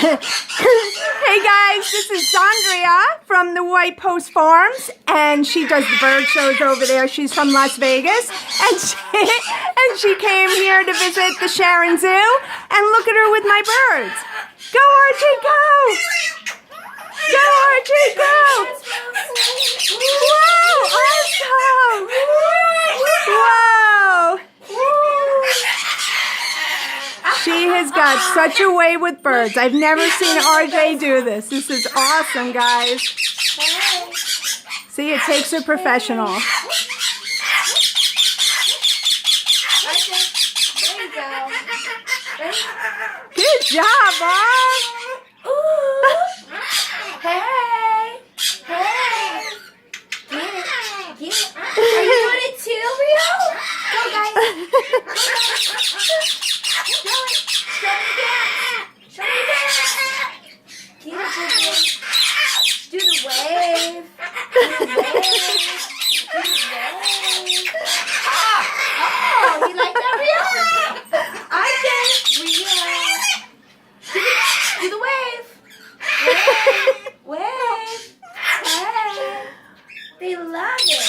Hey guys, this is Xondria from the White Post Farms, and she does the bird shows over there. She's from Las Vegas, and she came here to visit the Sharon Zoo, and look at her with my birds. Go Archie, go! Go Archie, go! Wow, awesome! Wow! She has got such a way with birds. I've never seen RJ do this. This is awesome, guys. See, it takes a professional. There you go. Good job, Bob. Hey. Hey. Get it. Are you doing it too, Rio? Go, guys. Show me dance. Get it, do the wave. Do the wave. Oh, you like that, Rio? I did. Rio. Do the wave. Wave. Hey. They love it.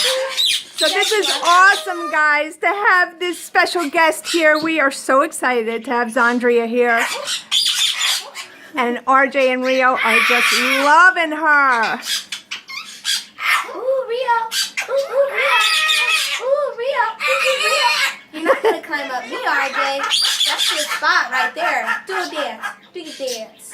So this is awesome, guys, to have this special guest here. We are so excited to have Xondria here. And RJ and Rio are just loving her. Ooh, Rio. Ooh, Rio. Ooh, Rio. Ooh, Rio. You're not going to climb up me, RJ. That's your spot right there. Do a dance. Do your dance.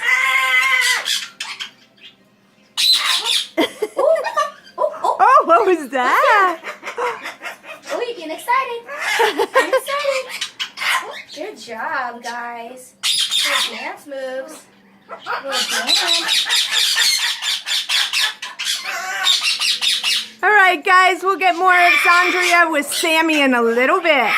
Oh, what was that? Oh, you're getting excited. Getting excited. Good job, guys. Good dance moves. Good dance. All right, guys, we'll get more of Xondria with Sammy in a little bit.